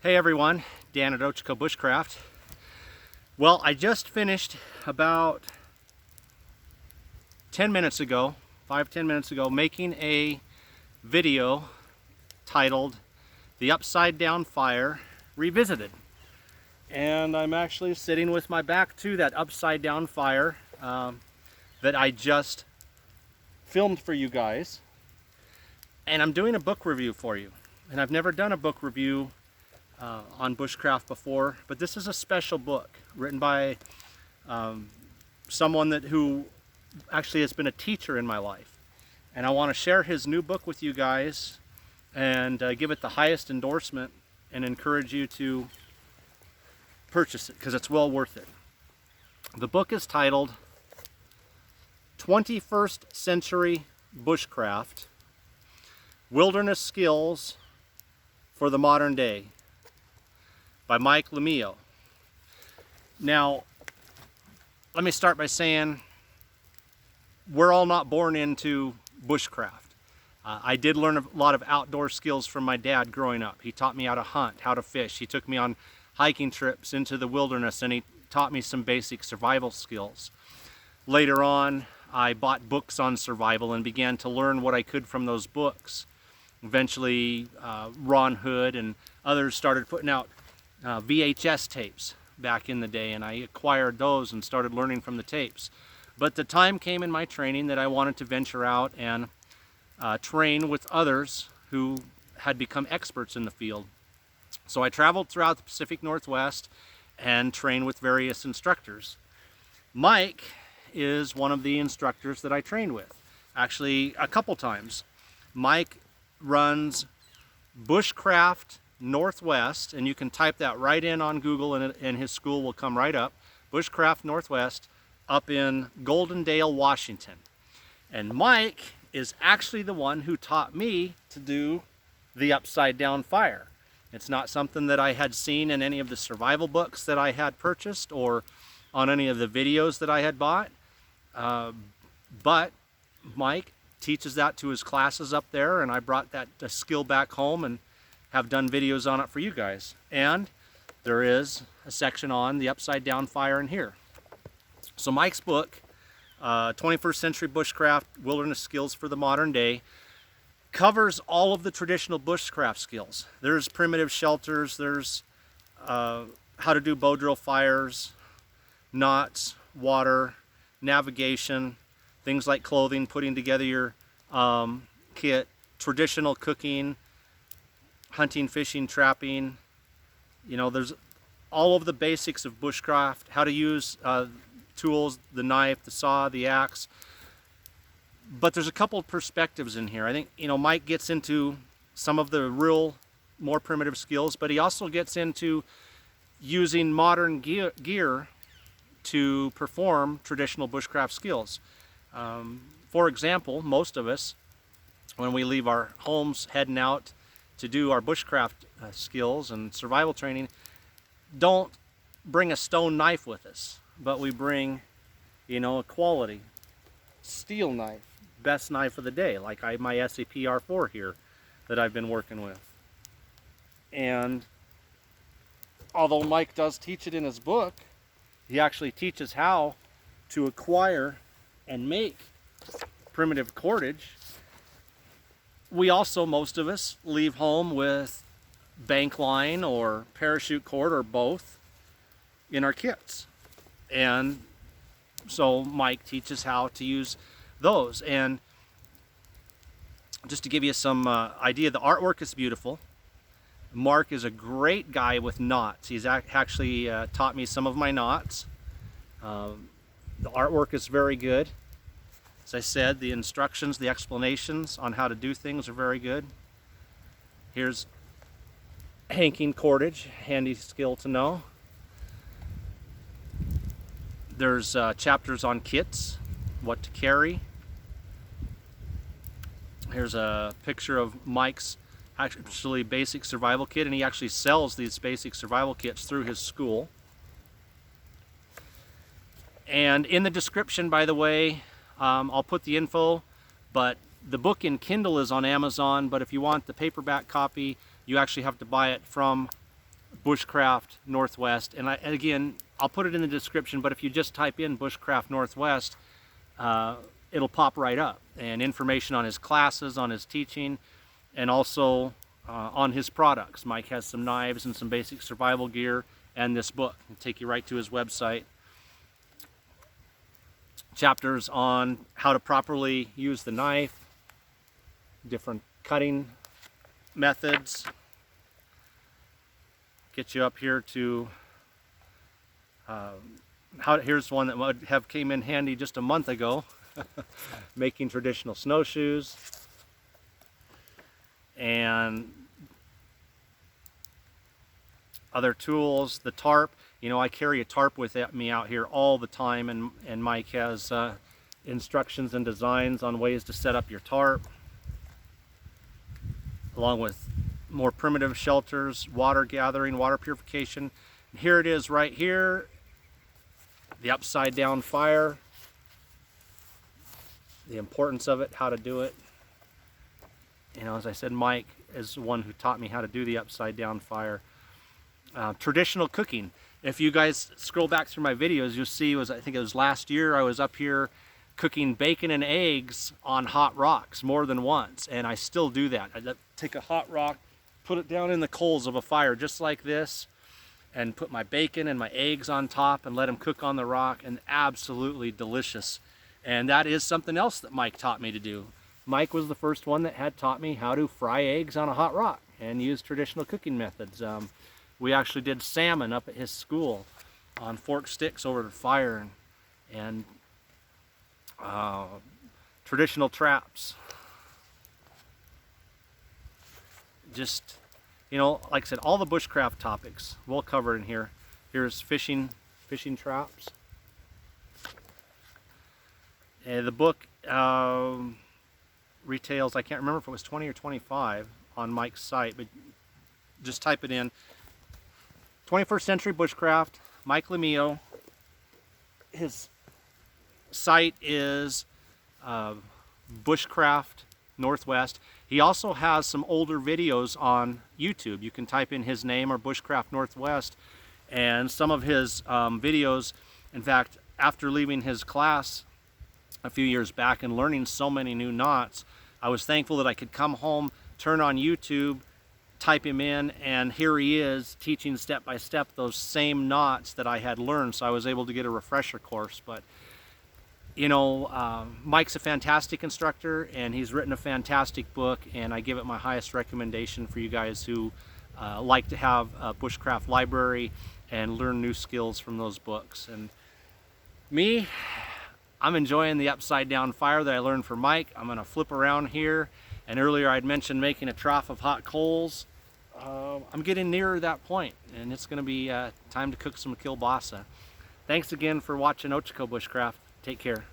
Hey everyone, Dan at Untitled Bushcraft. Well, I just finished about 10 minutes ago, 5-10 minutes ago, making a video titled The Upside Down Fire Revisited. And I'm actually sitting with my back to that upside down fire that I just filmed for you guys. And I'm doing a book review for you. And I've never done a book review on bushcraft before, but this is a special book written by someone who actually has been a teacher in my life, and I want to share his new book with you guys and give it the highest endorsement and encourage you to purchase it because it's well worth it. The book is titled 21st Century Bushcraft: Wilderness Skills for the Modern Day by Mike Lemieux. Now, let me start by saying we're all not born into bushcraft. I did learn a lot of outdoor skills from my dad growing up. He taught me how to hunt, how to fish. He took me on hiking trips into the wilderness, and he taught me some basic survival skills. Later on, I bought books on survival and began to learn what I could from those books. Eventually, Ron Hood and others started putting out VHS tapes back in the day, and I acquired those and started learning from the tapes. But the time came in my training that I wanted to venture out and train with others who had become experts in the field. So I traveled throughout the Pacific Northwest and trained with various instructors. Mike is one of the instructors that I trained with, actually a couple times. Mike runs Bushcraft Northwest, and you can type that right in on Google and his school will come right up. Bushcraft Northwest up in Goldendale, Washington. And Mike is actually the one who taught me to do the upside down fire. It's not something that I had seen in any of the survival books that I had purchased or on any of the videos that I had bought. But Mike teaches that to his classes up there, and I brought that skill back home and have done videos on it for you guys. And there is a section on the upside down fire in here. So Mike's book, 21st Century Bushcraft: Wilderness Skills for the Modern Day, covers all of the traditional bushcraft skills. There's primitive shelters, there's how to do bow drill fires, knots, water, navigation, things like clothing, putting together your kit, traditional cooking, hunting, fishing, trapping. You know, there's all of the basics of bushcraft, how to use tools, the knife, the saw, the axe. But there's a couple of perspectives in here. I think, you know, Mike gets into some of the real, more primitive skills, but he also gets into using modern gear to perform traditional bushcraft skills. For example, most of us, when we leave our homes heading out to do our bushcraft skills and survival training, don't bring a stone knife with us, but we bring, you know, a quality steel knife, best knife of the day, like my SAP R4 here that I've been working with. And although Mike does teach it in his book, he actually teaches how to acquire and make primitive cordage. We also, most of us, leave home with bank line or parachute cord or both in our kits. And so Mike teaches how to use those. And just to give you some idea, the artwork is beautiful. Mark is a great guy with knots. He's actually taught me some of my knots. The artwork is very good. As I said, the instructions, the explanations on how to do things are very good. Here's hanking cordage, handy skill to know. There's chapters on kits, what to carry. Here's a picture of Mike's actually basic survival kit, and he actually sells these basic survival kits through his school. And in the description, by the way, I'll put the info, but the book in Kindle is on Amazon, but if you want the paperback copy, you actually have to buy it from Bushcraft Northwest. And again, I'll put it in the description, but if you just type in Bushcraft Northwest, it'll pop right up. And information on his classes, on his teaching, and also on his products. Mike has some knives and some basic survival gear and this book. It'll take you right to his website. Chapters on how to properly use the knife, different cutting methods. Get you up here to here's one that would have came in handy just a month ago. Making traditional snowshoes and other tools. The tarp, you know, I carry a tarp with me out here all the time, and Mike has instructions and designs on ways to set up your tarp, along with more primitive shelters, water gathering, water purification. And here it is right here, the upside down fire, the importance of it, how to do it. You know, as I said, Mike is the one who taught me how to do the upside down fire. Traditional cooking. If you guys scroll back through my videos, you'll see, I think it was last year, I was up here cooking bacon and eggs on hot rocks more than once, and I still do that. I take a hot rock, put it down in the coals of a fire just like this, and put my bacon and my eggs on top and let them cook on the rock, and absolutely delicious. And that is something else that Mike taught me to do. Mike was the first one that had taught me how to fry eggs on a hot rock and use traditional cooking methods. We actually did salmon up at his school on forked sticks over the fire, and traditional traps. Just, you know, like I said, all the bushcraft topics we'll cover in here. Here's fishing traps. And the book retails, I can't remember if it was 20 or 25 on Mike's site, but just type it in. 21st Century Bushcraft, Mike Lemio. His site is Bushcraft Northwest. He also has some older videos on YouTube. You can type in his name or Bushcraft Northwest, and some of his videos, in fact, after leaving his class a few years back and learning so many new knots, I was thankful that I could come home, turn on YouTube, type him in, and here he is teaching step by step those same knots that I had learned, so I was able to get a refresher course. But you know, Mike's a fantastic instructor, and he's written a fantastic book, and I give it my highest recommendation for you guys who like to have a bushcraft library and learn new skills from those books. And me, I'm enjoying the upside down fire that I learned from Mike. I'm going to flip around here, and earlier I'd mentioned making a trough of hot coals. I'm getting nearer that point, and it's going to be time to cook some kielbasa. Thanks again for watching Ochiko Bushcraft. Take care.